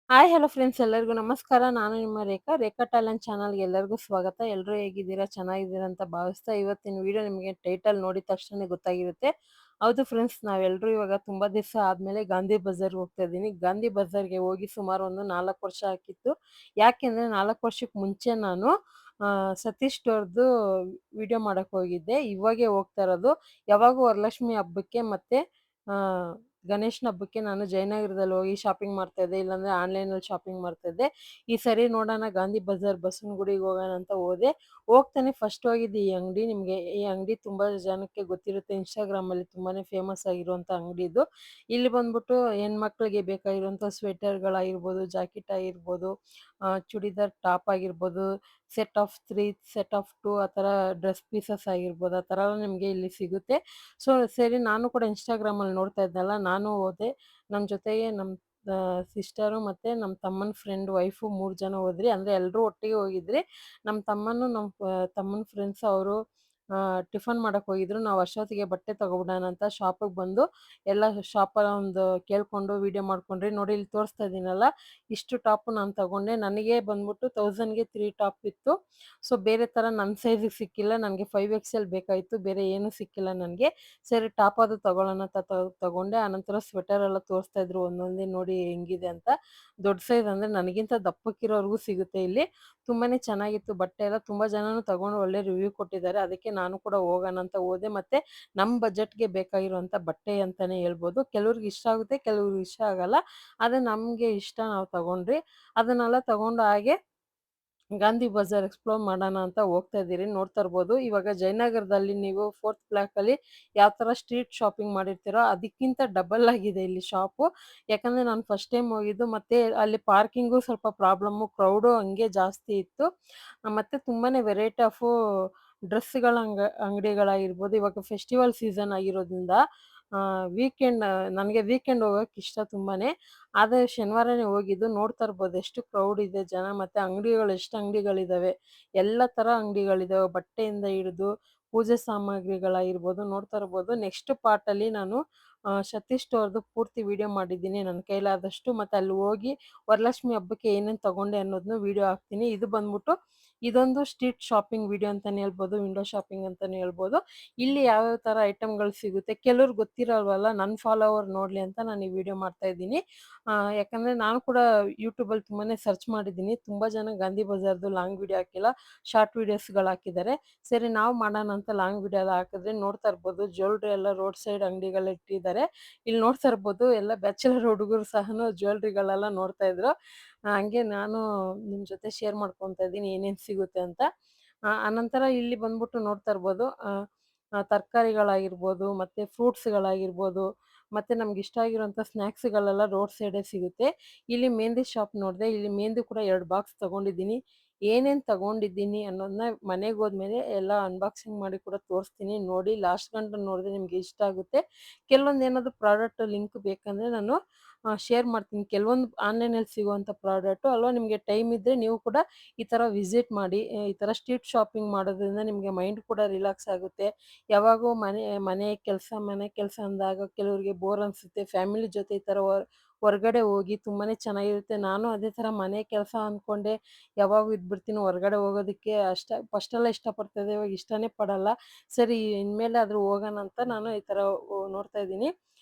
Hi hello friends ಎಲ್ಲರಿಗೂ ನಮಸ್ಕಾರ. ನಾನು ನಿಮ್ಮ ರೇಖಾ. ರೇಖಾ ಟ್ಯಾಲೆಂಟ್ ಚಾನಲ್‌ಗೆ ಎಲ್ಲರಿಗೂ ಸ್ವಾಗತ. ಎಲ್ಲರೂ ಹೇಗಿದ್ದೀರಾ? ಚೆನ್ನಾಗಿದ್ದೀರಾ ಅಂತ ಭಾವಿಸ್ತಾ ಇವತ್ತಿನ ವಿಡಿಯೋ ನಿಮಗೆ ಟೈಟಲ್ ನೋಡಿದ ತಕ್ಷಣನೇ ಗೊತ್ತಾಗಿರುತ್ತೆ. ಹೌದು ಫ್ರೆಂಡ್ಸ್, ನಾವೆಲ್ಲರೂ ಇವಾಗ ತುಂಬಾ ದಿವಸ ಆದ್ಮೇಲೆ ಗಾಂಧಿ ಬಜಾರ್‌ಗೆ ಹೋಗ್ತಾ ಇದ್ದೀನಿ. ಗಾಂಧಿ ಬಜಾರ್‌ಗೆ ಹೋಗಿ ಸುಮಾರು ಒಂದು 4 ವರ್ಷ ಆಗಿತ್ತು. ಯಾಕೆಂದ್ರೆ 4 ವರ್ಷಕ್ಕೆ ಮುಂಚೆ ನಾನು ಸತೀಶ್ ಅವ್ರದ್ದು ವಿಡಿಯೋ ಮಾಡಕ್ ಹೋಗಿದ್ದೆ. ಇವಾಗೆ ಹೋಗ್ತಾ ಇರೋದು. ಯಾವಾಗೂ ವರಲಕ್ಷ್ಮಿ ಹಬ್ಬಕ್ಕೆ ಮತ್ತೆ ಆ ಗಣೇಶನ ಹಬ್ಬಕ್ಕೆ ನಾನು ಜಯನಗರದಲ್ಲಿ ಹೋಗಿ ಶಾಪಿಂಗ್ ಮಾಡ್ತಾ ಇದ್ದೆ. ಇಲ್ಲಾಂದ್ರೆ ಆನ್‌ಲೈನಲ್ಲಿ ಶಾಪಿಂಗ್ ಮಾಡ್ತಾ ಇದ್ದೆ. ಈ ಸರಿ ನೋಡೋಣ ಗಾಂಧಿ ಬಜಾರ್ ಬಸವನಗುಡಿಗೆ ಹೋಗೋಣ ಅಂತ ಹೋದೆ. ಹೋಗ್ತಾನೆ ಫಸ್ಟ್ ಹೋಗಿದ್ದು ಈ ಅಂಗಡಿ. ನಿಮ್ಗೆ ಈ ಅಂಗಡಿ ತುಂಬಾ ಜನಕ್ಕೆ ಗೊತ್ತಿರುತ್ತೆ. ಇನ್‌ಸ್ಟಾಗ್ರಾಮಲ್ಲಿ ತುಂಬಾನೇ ಫೇಮಸ್ ಆಗಿರುವಂಥ ಅಂಗಡಿ ಇದು. ಇಲ್ಲಿ ಬಂದ್ಬಿಟ್ಟು ಹೆಣ್ಮಕ್ಳಿಗೆ ಬೇಕಾಗಿರುವಂಥ ಸ್ವೆಟರ್‌ಗಳಾಗಿರ್ಬೋದು, ಜಾಕೆಟ್ ಆಗಿರ್ಬೋದು, ಚೂಡಿದಾರ್ ಟಾಪ್ ಆಗಿರ್ಬೋದು, ಸೆಟ್ ಆಫ್ 3, ಸೆಟ್ ಆಫ್ 2 ಆ ಥರ ಡ್ರೆಸ್ ಪೀಸಸ್ ಆಗಿರ್ಬೋದು. ಆ ಥರ ಎಲ್ಲ ನಿಮಗೆ ಇಲ್ಲಿ ಸಿಗುತ್ತೆ. ಸೊ ಸರಿ ನಾನು ಕೂಡ ಇನ್‌ಸ್ಟಾಗ್ರಾಮಲ್ಲಿ ನೋಡ್ತಾ ಇದ್ನಲ್ಲ, ನಾನು ಹೋದೆ. ನಮ್ಮ ಜೊತೆಗೆ ನಮ್ಮ ಸಿಸ್ಟರು ಮತ್ತು ನಮ್ಮ ತಮ್ಮನ ಫ್ರೆಂಡ್ ವೈಫು 3 ಜನ ಹೋದ್ರಿ. ಅಂದರೆ ಎಲ್ಲರೂ ಒಟ್ಟಿಗೆ ಹೋಗಿದ್ರಿ. ನಮ್ಮ ತಮ್ಮನು ನಮ್ಮ ತಮ್ಮನ ಫ್ರೆಂಡ್ಸ್ ಅವರು ಟಿಫನ್ ಮಾಡಕ್ಕೆ ಹೋಗಿದ್ರು. ನಾವು ಅಷ್ಟೊತ್ತಿಗೆ ಬಟ್ಟೆ ತಗೊಬಿಡೋಣ ಅಂತ ಶಾಪಿಗೆ ಬಂದು ಎಲ್ಲ ಶಾಪಲ್ಲಿ ಒಂದು ಕೇಳ್ಕೊಂಡು ವಿಡಿಯೋ ಮಾಡ್ಕೊಂಡ್ರಿ. ನೋಡಿ ಇಲ್ಲಿ ತೋರಿಸ್ತಾ ಇದ್ದೀನಲ್ಲ, ಇಷ್ಟು ಟಾಪು ನಾನು ತಗೊಂಡೆ. ನನಗೆ ಬಂದ್ಬಿಟ್ಟು 1000ಗೆ 3 ಟಾಪ್ ಇತ್ತು. ಸೊ ಬೇರೆ ಥರ ನನ್ನ ಸೈಜಿಗೆ ಸಿಕ್ಕಿಲ್ಲ. ನನಗೆ 5XL ಬೇಕಾಗಿತ್ತು. ಬೇರೆ ಏನೂ ಸಿಕ್ಕಿಲ್ಲ ನನಗೆ. ಸರಿ ಟಾಪ್ ಆದ್ರೂ ತಗೊಳ್ಳೋಣ ಅಂತ ತಗೊಂಡೆ. ಆನಂತರ ಸ್ವೆಟರ್ ಎಲ್ಲ ತೋರಿಸ್ತಾ ಇದ್ರು ಒಂದೊಂದೇ ನೋಡಿ ಹೆಂಗಿದೆ ಅಂತ. ದೊಡ್ಡ ಸೈಜ್ ಅಂದರೆ ನನಗಿಂತ ದಪ್ಪಕ್ಕಿರೋರ್ಗೂ ಸಿಗುತ್ತೆ ಇಲ್ಲಿ. ತುಂಬಾನೇ ಚೆನ್ನಾಗಿತ್ತು ಬಟ್ಟೆ ಎಲ್ಲ. ತುಂಬ ಜನನು ತಗೊಂಡು ಒಳ್ಳೆ ರಿವ್ಯೂ ಕೊಟ್ಟಿದ್ದಾರೆ. ಅದಕ್ಕೆ ನಾನು ಕೂಡ ಹೋಗೋಣ ಅಂತ ಹೋದೆ. ಮತ್ತೆ ನಮ್ಮ ಬಜೆಟ್‌ಗೆ ಬೇಕಾಗಿರುವಂಥ ಬಟ್ಟೆ ಅಂತಾನೆ ಹೇಳ್ಬೋದು. ಕೆಲವ್ರಿಗೆ ಇಷ್ಟ ಆಗುತ್ತೆ, ಕೆಲವ್ರಿಗೆ ಇಷ್ಟ ಆಗಲ್ಲ. ಆದ್ರೆ ನಮ್ಗೆ ಇಷ್ಟ ನಾವು ತಗೊಂಡ್ರಿ. ಅದನ್ನೆಲ್ಲ ತಗೊಂಡು ಹಾಗೆ ಗಾಂಧಿ ಬಜಾರ್ ಎಕ್ಸ್‌ಪ್ಲೋರ್ ಮಾಡೋಣ ಅಂತ ಹೋಗ್ತಾ ಇದ್ದೀರಿ. ನೋಡ್ತಾ ಇರ್ಬೋದು. ಇವಾಗ ಜಯನಗರದಲ್ಲಿ ನೀವು 4th ಬ್ಲಾಕಲ್ಲಿ ಯಾವ ಥರ ಸ್ಟ್ರೀಟ್ ಶಾಪಿಂಗ್ ಮಾಡಿರ್ತೀರೋ ಅದಕ್ಕಿಂತ ಡಬಲ್ ಆಗಿದೆ ಇಲ್ಲಿ ಶಾಪು. ಯಾಕಂದ್ರೆ ನಾನು ಫಸ್ಟ್ ಟೈಮ್ ಹೋಗಿದ್ದು. ಮತ್ತೆ ಅಲ್ಲಿ ಪಾರ್ಕಿಂಗು ಸ್ವಲ್ಪ ಪ್ರಾಬ್ಲಮ್ಮು, ಕ್ರೌಡು ಹಂಗೆ ಜಾಸ್ತಿ ಇತ್ತು. ಮತ್ತೆ ತುಂಬಾನೇ ವೆರೈಟಿ ಆಫು ಡ್ರೆಸ್‌ಗಳ ಅಂಗಡಿಗಳಾಗಿರ್ಬೋದು. ಇವಾಗ ಫೆಸ್ಟಿವಲ್ ಸೀಸನ್ ಆಗಿರೋದ್ರಿಂದ ವೀಕೆಂಡ್ ನನಗೆ ವೀಕೆಂಡ್ ಹೋಗಕ್ಕೆ ಇಷ್ಟ ತುಂಬಾನೇ. ಆದ್ರೆ ಶನಿವಾರನೇ ಹೋಗಿದ್ದು. ನೋಡ್ತಾ ಇರ್ಬೋದು ಎಷ್ಟು ಕ್ರೌಡ್ ಇದೆ ಜನ. ಮತ್ತೆ ಅಂಗಡಿಗಳು ಎಷ್ಟು ಅಂಗಡಿಗಳಿದಾವೆ. ಎಲ್ಲ ಥರ ಅಂಗಡಿಗಳಿದಾವೆ. ಬಟ್ಟೆಯಿಂದ ಹಿಡಿದು ಪೂಜೆ ಸಾಮಗ್ರಿಗಳಾಗಿರ್ಬೋದು. ನೋಡ್ತಾ ಇರ್ಬೋದು. ನೆಕ್ಸ್ಟ್ ಪಾರ್ಟಲ್ಲಿ ನಾನು ಸತೀಶ್ ಅವ್ರದ್ದು ಪೂರ್ತಿ ವಿಡಿಯೋ ಮಾಡಿದ್ದೀನಿ ನನ್ನ ಕೈಲಾದಷ್ಟು. ಮತ್ತೆ ಅಲ್ಲಿ ಹೋಗಿ ವರಲಕ್ಷ್ಮಿ ಹಬ್ಬಕ್ಕೆ ಏನೇನು ತಗೊಂಡೆ ಅನ್ನೋದನ್ನು ವಿಡಿಯೋ ಹಾಕ್ತೀನಿ. ಇದು ಬಂದ್ಬಿಟ್ಟು ಇದೊಂದು ಸ್ಟ್ರೀಟ್ ಶಾಪಿಂಗ್ ವಿಡಿಯೋ ಅಂತಾನೆ ಹೇಳ್ಬೋದು. ವಿಂಡೋ ಶಾಪಿಂಗ್ ಅಂತಾನೆ ಹೇಳ್ಬೋದು. ಇಲ್ಲಿ ಯಾವ್ಯಾವ ಥರ ಐಟಮ್‌ಗಳು ಸಿಗುತ್ತೆ ಕೆಲವ್ರಿಗೆ ಗೊತ್ತಿರಲ್ವಲ್ಲ, ನನ್ನ ಫಾಲೋವರ್ ನೋಡ್ಲಿ ಅಂತ ನಾನು ಈ ವಿಡಿಯೋ ಮಾಡ್ತಾ ಇದ್ದೀನಿ. ಯಾಕಂದ್ರೆ ನಾನು ಕೂಡ ಯೂಟ್ಯೂಬಲ್ಲಿ ತುಂಬಾನೇ ಸರ್ಚ್ ಮಾಡಿದ್ದೀನಿ. ತುಂಬಾ ಜನ ಗಾಂಧಿ ಬಜಾರ್ದು ಲಾಂಗ್ ವಿಡಿಯೋ ಹಾಕಿಲ್ಲ, ಶಾರ್ಟ್ ವಿಡಿಯೋಸ್‌ಗಳು ಹಾಕಿದ್ದಾರೆ. ಸರಿ ನಾವು ಮಾಡೋಣ ಅಂತ ಲಾಂಗ್ ವಿಡಿಯೋ ಎಲ್ಲ ಹಾಕಿದ್ರೆ ನೋಡ್ತಾ ಇರ್ಬೋದು ಜ್ಯುವೆಲ್ರಿ ಎಲ್ಲ ರೋಡ್ ಸೈಡ್ ಅಂಗಡಿಗಳು ಇಟ್ಟಿದ್ದಾರೆ. ಇಲ್ಲಿ ನೋಡ್ತಾ ಇರ್ಬೋದು ಎಲ್ಲ ಬ್ಯಾಚುಲರ್ ಹುಡುಗರು ಸಹನು ಜ್ಯುವೆಲ್ರಿಗಳೆಲ್ಲ ನೋಡ್ತಾ ಇದ್ರು. ಹಂಗೆ ನಾನು ನಿಮ್ಮ ಜೊತೆ ಶೇರ್ ಮಾಡ್ಕೊತಾ ಇದ್ದೀನಿ ಏನೇನು ಸಿಗುತ್ತೆ ಅಂತ. ಅನಂತರ ಇಲ್ಲಿ ಬಂದ್ಬಿಟ್ಟು ನೋಡ್ತಾ ಇರ್ಬೋದು ತರಕಾರಿಗಳಾಗಿರ್ಬೋದು, ಮತ್ತೆ ಫ್ರೂಟ್ಸ್‌ಗಳಾಗಿರ್ಬೋದು, ಮತ್ತೆ ನಮ್ಗೆ ಇಷ್ಟ ಆಗಿರುವಂಥ ಸ್ನ್ಯಾಕ್ಸ್‌ಗಳೆಲ್ಲ ರೋಡ್ ಸೈಡೇ ಸಿಗುತ್ತೆ. ಇಲ್ಲಿ ಮೆಹಂದಿ ಶಾಪ್ ನೋಡಿದೆ. ಇಲ್ಲಿ ಮೆಹಂದಿ ಕೂಡ 2 ಬಾಕ್ಸ್ ತಗೊಂಡಿದ್ದೀನಿ. ಏನೇನು ತಗೊಂಡಿದ್ದೀನಿ ಅನ್ನೋದನ್ನ ಮನೆಗೆ ಹೋದ್ಮೇಲೆ ಎಲ್ಲ ಅನ್ಬಾಕ್ಸಿಂಗ್ ಮಾಡಿ ಕೂಡ ತೋರಿಸ್ತೀನಿ. ನೋಡಿ ಲಾಸ್ಟ್ ಗಂಟ ನೋಡಿದ್ರೆ ನಿಮ್ಗೆ ಇಷ್ಟ ಆಗುತ್ತೆ. ಕೆಲವೊಂದು ಏನಾದರೂ ಪ್ರಾಡಕ್ಟ್ ಲಿಂಕ್ ಬೇಕಂದ್ರೆ ನಾನು ಶೇರ್ ಮಾಡ್ತೀನಿ. ಕೆಲವೊಂದು ಆನ್‌ಲೈನಲ್ಲಿ ಸಿಗುವಂಥ ಪ್ರಾಡಕ್ಟು ಅಲ್ವಾ. ನಿಮಗೆ ಟೈಮ್ ಇದ್ದರೆ ನೀವು ಕೂಡ ಈ ಥರ ವಿಸಿಟ್ ಮಾಡಿ. ಈ ಥರ ಸ್ಟ್ರೀಟ್ ಶಾಪಿಂಗ್ ಮಾಡೋದ್ರಿಂದ ನಿಮಗೆ ಮೈಂಡ್ ಕೂಡ ರಿಲ್ಯಾಕ್ಸ್ ಆಗುತ್ತೆ. ಯಾವಾಗೋ ಮನೆ ಕೆಲಸ ಅಂದಾಗ ಕೆಲವರಿಗೆ ಬೋರ್ ಅನಿಸುತ್ತೆ. ಫ್ಯಾಮಿಲಿ ಜೊತೆ ಈ ಥರ ಹೊರ್ಗಡೆ ಹೋಗಿ ತುಂಬಾನೇ ಚೆನ್ನಾಗಿರುತ್ತೆ. ನಾನು ಅದೇ ಥರ ಮನೆ ಕೆಲಸ ಅಂದ್ಕೊಂಡೆ ಯಾವಾಗೂ ಇದ್ಬಿಡ್ತೀನಿ. ಹೊರಗಡೆ ಹೋಗೋದಕ್ಕೆ ಫಸ್ಟೆಲ್ಲ ಇಷ್ಟಪಡ್ತಾ ಇದ್ದೆ. ಇವಾಗ ಇಷ್ಟನೇ ಪಡಲ್ಲ. ಸರಿ ಇನ್ಮೇಲಾದರೂ ಹೋಗೋಣ ಅಂತ ನಾನು ಈ ಥರ ನೋಡ್ತಾ ಇದ್ದೀನಿ.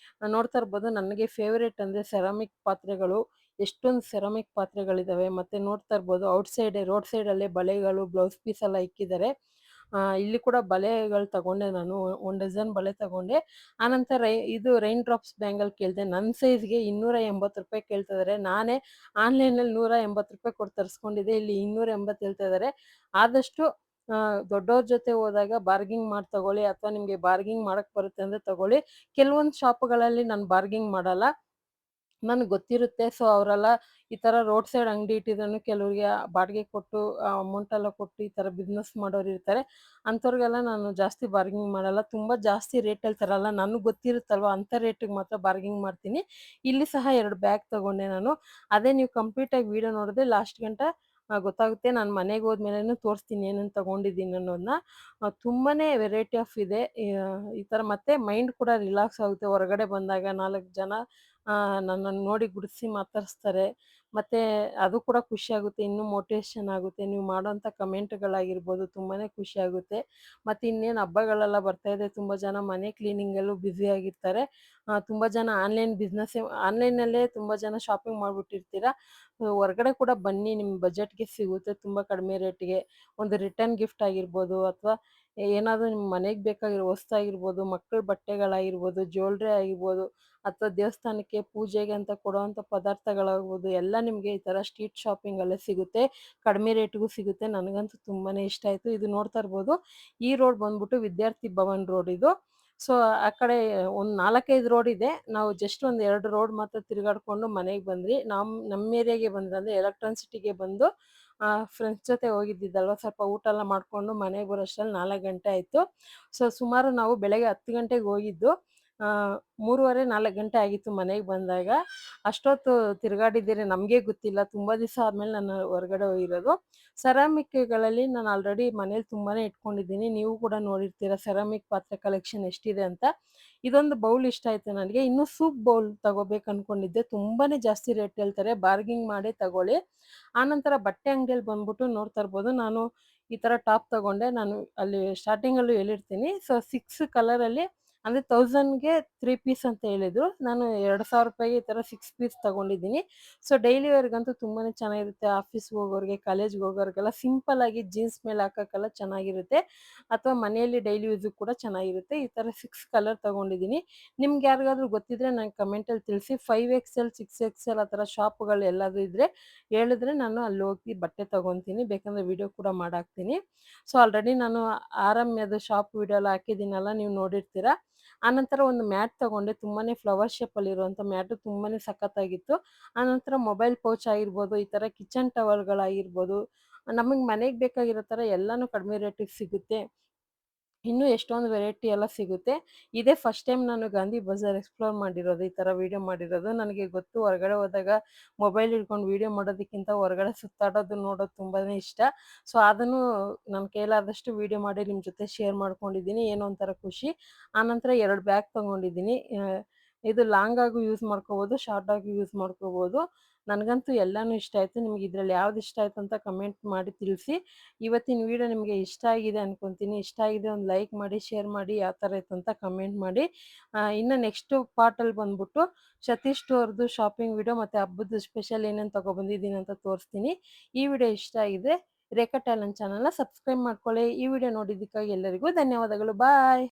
ನೋಡ್ತಾ ಇರ್ಬೋದು ನನಗೆ ಫೇವರೇಟ್ ಅಂದರೆ ಸೆರಾಮಿಕ್ ಪಾತ್ರೆಗಳು. ಎಷ್ಟೊಂದು ಸೆರಾಮಿಕ್ ಪಾತ್ರೆಗಳಿದಾವೆ. ಮತ್ತೆ ನೋಡ್ತಾ ಇರ್ಬೋದು ರೋಡ್ ಸೈಡಲ್ಲೇ ಬಳೆಗಳು, ಬ್ಲೌಸ್ ಪೀಸ್ ಎಲ್ಲ ಇಕ್ಕಿದ್ದಾರೆ. ಇಲ್ಲಿ ಕೂಡ ಬಳೆಗಳು ತಗೊಂಡೆ ನಾನು. 1 ಡಜನ್ ಬಳೆ ತಗೊಂಡೆ. ಆನಂತರ ಇದು ರೈನ್ ಡ್ರಾಪ್ಸ್ ಬ್ಯಾಂಗಲ್ ಕೇಳಿದೆ. ನನ್ನ ಸೈಜ್‌ಗೆ ₹280 ಕೇಳ್ತಾ ಇದ್ದಾರೆ. ನಾನೇ ಆನ್‌ಲೈನಲ್ಲಿ ₹180 ಕೊಟ್ಟು ತರಿಸ್ಕೊಂಡಿದ್ದೆ. ಇಲ್ಲಿ 280 ಹೇಳ್ತಾ ಇದ್ದಾರೆ. ಆದಷ್ಟು ದೊಡ್ಡವ್ರ ಜೊತೆ ಹೋದಾಗ ಬಾರ್ಗಿಂಗ್ ಮಾಡಿ ತಗೊಳ್ಳಿ, ಅಥವಾ ನಿಮಗೆ ಬಾರ್ಗಿಂಗ್ ಮಾಡಕ್ಕೆ ಬರುತ್ತೆ ಅಂದರೆ ತಗೊಳ್ಳಿ. ಕೆಲವೊಂದು ಶಾಪ್‌ಗಳಲ್ಲಿ ನಾನು ಬಾರ್ಗಿಂಗ್ ಮಾಡಲ್ಲ. ನನಗೆ ಗೊತ್ತಿರುತ್ತೆ. ಸೊ ಅವರೆಲ್ಲ ಈ ಥರ ರೋಡ್ ಸೈಡ್ ಅಂಗಡಿ ಇಟ್ಟಿದ್ರೂ ಕೆಲವ್ರಿಗೆ ಬಾಡಿಗೆ ಕೊಟ್ಟು ಅಮೌಂಟ್ ಎಲ್ಲ ಕೊಟ್ಟು ಈ ಥರ ಬಿಸ್ನೆಸ್ ಮಾಡೋರು ಇರ್ತಾರೆ. ಅಂಥವ್ರಿಗೆಲ್ಲ ನಾನು ಜಾಸ್ತಿ ಬಾರ್ಗಿಂಗ್ ಮಾಡಲ್ಲ. ತುಂಬ ಜಾಸ್ತಿ ರೇಟ್ ಹೇಳ್ತಾರಲ್ಲ, ನನಗೆ ಗೊತ್ತಿರುತ್ತಲ್ವ ಅಂಥ ರೇಟಿಗೆ ಮಾತ್ರ ಬಾರ್ಗಿಂಗ್ ಮಾಡ್ತೀನಿ. ಇಲ್ಲಿ ಸಹ 2 ಬ್ಯಾಗ್ ತಗೊಂಡೆ ನಾನು. ಅದೇ ನೀವು ಕಂಪ್ಲೀಟಾಗಿ ವಿಡಿಯೋ ನೋಡಿದ್ರೆ ಲಾಸ್ಟ್ ಗಂಟ ಗೊತ್ತಾಗುತ್ತೆ. ನಾನು ಮನೆಗೆ ಹೋದ್ಮೇಲೆನೂ ತೋರಿಸ್ತೀನಿ ಏನೇನು ತಗೊಂಡಿದ್ದೀನಿ ಅನ್ನೋದನ್ನ. ತುಂಬಾನೇ ವೆರೈಟಿ ಆಫ್ ಇದೆ. ಈ ಥರ ಮತ್ತೆ ಮೈಂಡ್ ಕೂಡ ರಿಲ್ಯಾಕ್ಸ್ ಆಗುತ್ತೆ ಹೊರಗಡೆ ಬಂದಾಗ 4 ಜನ ನನ್ನನ್ನು ನೋಡಿ ಗುರುತಿಸಿ ಮಾತಾಡಿಸ್ತಾರೆ. ಮತ್ತೆ ಅದು ಕೂಡ ಖುಷಿಯಾಗುತ್ತೆ. ಇನ್ನೂ ಮೋಟಿವೇಶನ್ ಆಗುತ್ತೆ. ನೀವು ಮಾಡೋಂಥ ಕಮೆಂಟ್‌ಗಳಾಗಿರ್ಬೋದು ತುಂಬಾನೇ ಖುಷಿಯಾಗುತ್ತೆ. ಮತ್ತೆ ಇನ್ನೇನು ಹಬ್ಬಗಳೆಲ್ಲ ಬರ್ತಾ ಇದೆ. ತುಂಬ ಜನ ಮನೆ ಕ್ಲೀನಿಂಗಲ್ಲೂ ಬ್ಯುಸಿಯಾಗಿರ್ತಾರೆ. ತುಂಬ ಜನ ಆನ್‌ಲೈನಲ್ಲೇ ತುಂಬ ಜನ ಶಾಪಿಂಗ್ ಮಾಡ್ಬಿಟ್ಟಿರ್ತೀರ. ಹೊರಗಡೆ ಕೂಡ ಬನ್ನಿ, ನಿಮ್ಮ ಬಜೆಟ್‌ಗೆ ಸಿಗುತ್ತೆ ತುಂಬ ಕಡಿಮೆ ರೇಟ್‌ಗೆ. ಒಂದು ರಿಟರ್ನ್ ಗಿಫ್ಟ್ ಆಗಿರ್ಬೋದು ಅಥವಾ ಏನಾದರೂ ನಿಮ್ಮ ಮನೆಗೆ ಬೇಕಾಗಿರೋ ವಸ್ತಾಗಿರ್ಬೋದು, ಮಕ್ಕಳ ಬಟ್ಟೆಗಳಾಗಿರ್ಬೋದು, ಜ್ಯುವೆಲ್ರಿ ಆಗಿರ್ಬೋದು ಅಥವಾ ದೇವಸ್ಥಾನಕ್ಕೆ ಪೂಜೆಗೆ ಅಂತ ಕೊಡುವಂಥ ಪದಾರ್ಥಗಳಾಗ್ಬೋದು, ಎಲ್ಲ ನಿಮಗೆ ಈ ಥರ ಸ್ಟ್ರೀಟ್ ಶಾಪಿಂಗಲ್ಲೇ ಸಿಗುತ್ತೆ. ಕಡಿಮೆ ರೇಟ್‌ಗೂ ಸಿಗುತ್ತೆ. ನನಗಂತೂ ತುಂಬಾನೇ ಇಷ್ಟ ಆಯಿತು. ಇದು ನೋಡ್ತಾ ಇರ್ಬೋದು. ಈ ರೋಡ್ ಬಂದ್ಬಿಟ್ಟು ವಿದ್ಯಾರ್ಥಿ ಭವನ್ ರೋಡ್ ಇದು. ಸೊ, ಆ ಕಡೆ ಒಂದು 4, 5 ರೋಡ್ ಇದೆ. ನಾವು ಜಸ್ಟ್ ಒಂದು 2 ರೋಡ್ ಮಾತ್ರ ತಿರುಗಾಡ್ಕೊಂಡು ಮನೆಗೆ ಬಂದ್ವಿ. ನಮ್ಮ ಏರಿಯಾಗೆ ಬಂದ್ರೆ ಅಂದ್ರೆ ಎಲೆಕ್ಟ್ರಾನಿಕ್ ಸಿಟಿಗೆ ಬಂದು ಫ್ರೆಂಡ್ಸ್ ಜೊತೆ ಹೋಗಿದ್ದಿದ್ದಲ್ವಾ, ಸ್ವಲ್ಪ ಊಟ ಎಲ್ಲ ಮಾಡ್ಕೊಂಡು ಮನೆಗೆ ಬರೋಷ್ಟರಲ್ಲಿ 4 ಗಂಟೆ ಆಯಿತು. ಸೊ, ಸುಮಾರು ನಾವು ಬೆಳಗ್ಗೆ 10 ಗಂಟೆಗೆ ಹೋಗಿದ್ದು. 3:30, 4 ಗಂಟೆ ಆಗಿತ್ತು ಮನೆಗೆ ಬಂದಾಗ. ಅಷ್ಟೊತ್ತು ತಿರುಗಾಡಿದ್ದೀರಿ ನಮಗೆ ಗೊತ್ತಿಲ್ಲ. ತುಂಬ ದಿವಸ ಆದ್ಮೇಲೆ ನಾನು ಹೊರಗಡೆ ಹೋಗಿರೋದು. ಸೆರಾಮಿಕ್‌ಗಳಲ್ಲಿ ನಾನು ಆಲ್ರೆಡಿ ಮನೇಲಿ ತುಂಬಾನೇ ಇಟ್ಕೊಂಡಿದ್ದೀನಿ. ನೀವು ಕೂಡ ನೋಡಿರ್ತೀರ ಸೆರಾಮಿಕ್ ಪಾತ್ರೆ ಕಲೆಕ್ಷನ್ ಎಷ್ಟಿದೆ ಅಂತ. ಇದೊಂದು ಬೌಲ್ ಇಷ್ಟ ಆಯ್ತು ನನಗೆ. ಇನ್ನು ಸೂಪ್ ಬೌಲ್ ತಗೋಬೇಕು ಅನ್ಕೊಂಡಿದ್ದೆ. ತುಂಬಾನೇ ಜಾಸ್ತಿ ರೇಟ್ ಹೇಳ್ತಾರೆ. ಬಾರ್ಗಿಂಗ್ ಮಾಡೇ ತಗೊಳ್ಳಿ. ಆನಂತರ ಬಟ್ಟೆ ಅಂಗಡಿಯಲ್ಲಿ ಬಂದ್ಬಿಟ್ಟು ನೋಡ್ತಾ ಇರ್ಬೋದು. ನಾನು ಈ ಥರ ಟಾಪ್ ತಗೊಂಡೆ. ನಾನು ಅಲ್ಲಿ ಸ್ಟಾರ್ಟಿಂಗಲ್ಲೂ ಹೇಳಿರ್ತೀನಿ. ಸೊ, 6 ಕಲರಲ್ಲಿ ಅಂದ್ರೆ 1000ಗೆ 3 ಪೀಸ್ ಅಂತ ಹೇಳಿದ್ರು. ನಾನು ₹2000ಗೆ ಈ ಥರ 6 ಪೀಸ್ ತಗೊಂಡಿದ್ದೀನಿ. ಸೊ, ಡೈಲಿ ವೇರ್‌ಗಂತೂ ತುಂಬಾನೇ ಚೆನ್ನಾಗಿರುತ್ತೆ. ಆಫೀಸ್‌ಗೆ ಹೋಗೋರಿಗೆ, ಕಾಲೇಜ್‌ಗೆ ಹೋಗೋರಿಗೆಲ್ಲ ಸಿಂಪಲ್ ಆಗಿ ಜೀನ್ಸ್ ಮೇಲೆ ಹಾಕೋಕ್ಕೆಲ್ಲ ಚೆನ್ನಾಗಿರುತ್ತೆ. ಅಥವಾ ಮನೆಯಲ್ಲಿ ಡೈಲಿ ಯೂಸ್‌ಗೆ ಕೂಡ ಚೆನ್ನಾಗಿರುತ್ತೆ. ಈ ಥರ 6 ಕಲರ್ ತಗೊಂಡಿದ್ದೀನಿ. ನಿಮ್ಗೆ ಯಾರಿಗಾದ್ರೂ ಗೊತ್ತಿದ್ರೆ ನಂಗೆ ಕಮೆಂಟಲ್ಲಿ ತಿಳಿಸಿ. 5XL, 6XL ಆ ಥರ ಶಾಪ್‌ಗಳು ಎಲ್ಲಾದ್ರೂ ಇದ್ರೆ ಹೇಳಿದ್ರೆ ನಾನು ಅಲ್ಲಿ ಹೋಗಿ ಬಟ್ಟೆ ತಗೊಂತೀನಿ. ಬೇಕಂದ್ರೆ ವಿಡಿಯೋ ಕೂಡ ಮಾಡಾಕ್ತೀನಿ. ಸೊ, ಆಲ್ರೆಡಿ ನಾನು ಆರಮ್ಯದ ಶಾಪ್ ವಿಡಿಯೋ ಎಲ್ಲ ಹಾಕಿದ್ದೀನಲ್ಲ, ನೀವು ನೋಡಿರ್ತೀರ. ಆನಂತರ ಒಂದು ಮ್ಯಾಟ್ ತಗೊಂಡೆ. ತುಂಬಾನೇ ಫ್ಲವರ್ ಶೇಪಲ್ಲಿರುವಂಥ ಮ್ಯಾಟು ತುಂಬಾನೇ ಸಖತ್ತಾಗಿತ್ತು. ಆನಂತರ ಮೊಬೈಲ್ ಪೌಚ್ ಆಗಿರ್ಬೋದು, ಈ ಥರ ಕಿಚನ್ ಟವಲ್‌ಗಳಾಗಿರ್ಬೋದು, ನಮಗೆ ಮನೆಗೆ ಬೇಕಾಗಿರೋ ಥರ ಎಲ್ಲಾನು ಕಡಿಮೆ ರೇಟಿಗೆ ಸಿಗುತ್ತೆ. ಇನ್ನೂ ಎಷ್ಟೊಂದು ವೆರೈಟಿ ಎಲ್ಲ ಸಿಗುತ್ತೆ. ಇದೇ ಫಸ್ಟ್ ಟೈಮ್ ನಾನು ಗಾಂಧಿ ಬಜಾರ್ ಎಕ್ಸ್‌ಪ್ಲೋರ್ ಮಾಡಿರೋದು, ಈ ಥರ ವಿಡಿಯೋ ಮಾಡಿರೋದು. ನನಗೆ ಗೊತ್ತು ಹೊರಗಡೆ ಹೋದಾಗ ಮೊಬೈಲ್ ಹಿಡ್ಕೊಂಡು ವಿಡಿಯೋ ಮಾಡೋದಕ್ಕಿಂತ ಹೊರಗಡೆ ಸುತ್ತಾಡೋದು, ನೋಡೋದು ತುಂಬಾನೇ ಇಷ್ಟ. ಸೊ, ಅದನ್ನು ನನ್ನ ಕೈಲಾದಷ್ಟು ವಿಡಿಯೋ ಮಾಡಿ ನಿಮ್ಮ ಜೊತೆ ಶೇರ್ ಮಾಡ್ಕೊಂಡಿದ್ದೀನಿ. ಏನೋ ಒಂಥರ ಖುಷಿ. ಆನಂತರ 2 ಬ್ಯಾಗ್ ತಗೊಂಡಿದ್ದೀನಿ. ಇದು ಲಾಂಗ್ ಆಗೂ ಯೂಸ್ ಮಾಡ್ಕೋಬೋದು, ಶಾರ್ಟ್ ಆಗೂ ಯೂಸ್ ಮಾಡ್ಕೋಬೋದು. ನನಗಂತೂ ಎಲ್ಲಾನು ಇಷ್ಟ ಆಯಿತು. ನಿಮ್ಗೆ ಇದ್ರಲ್ಲಿ ಯಾವ್ದು ಇಷ್ಟ ಆಯ್ತು ಅಂತ ಕಮೆಂಟ್ ಮಾಡಿ ತಿಳಿಸಿ. ಇವತ್ತಿನ ವಿಡಿಯೋ ನಿಮಗೆ ಇಷ್ಟ ಆಗಿದೆ ಅನ್ಕೊಂತೀನಿ. ಇಷ್ಟ ಆಗಿದೆ ಒಂದು ಲೈಕ್ ಮಾಡಿ, ಶೇರ್ ಮಾಡಿ, ಯಾವ ಥರ ಇತ್ತು ಅಂತ ಕಮೆಂಟ್ ಮಾಡಿ. ಇನ್ನು ನೆಕ್ಸ್ಟ್ ಪಾರ್ಟಲ್ಲಿ ಬಂದ್ಬಿಟ್ಟು ಸತೀಶ್ ಸ್ಟೋರ್‌ದು ಶಾಪಿಂಗ್ ವಿಡಿಯೋ ಮತ್ತೆ ಹಬ್ಬದ ಸ್ಪೆಷಲ್ ಏನೇನು ತಗೊಬಂದಿದ್ದೀನಿ ಅಂತ ತೋರಿಸ್ತೀನಿ. ಈ ವಿಡಿಯೋ ಇಷ್ಟ ಆಗಿದೆ ರೇಖಾ ಟ್ಯಾಲೆಂಟ್ ಚಾನಲ್‌ನ ಸಬ್ಸ್ಕ್ರೈಬ್ ಮಾಡ್ಕೊಳ್ಳಿ. ಈ ವಿಡಿಯೋ ನೋಡಿದ್ದಕ್ಕಾಗಿ ಎಲ್ಲರಿಗೂ ಧನ್ಯವಾದಗಳು. ಬಾಯ್.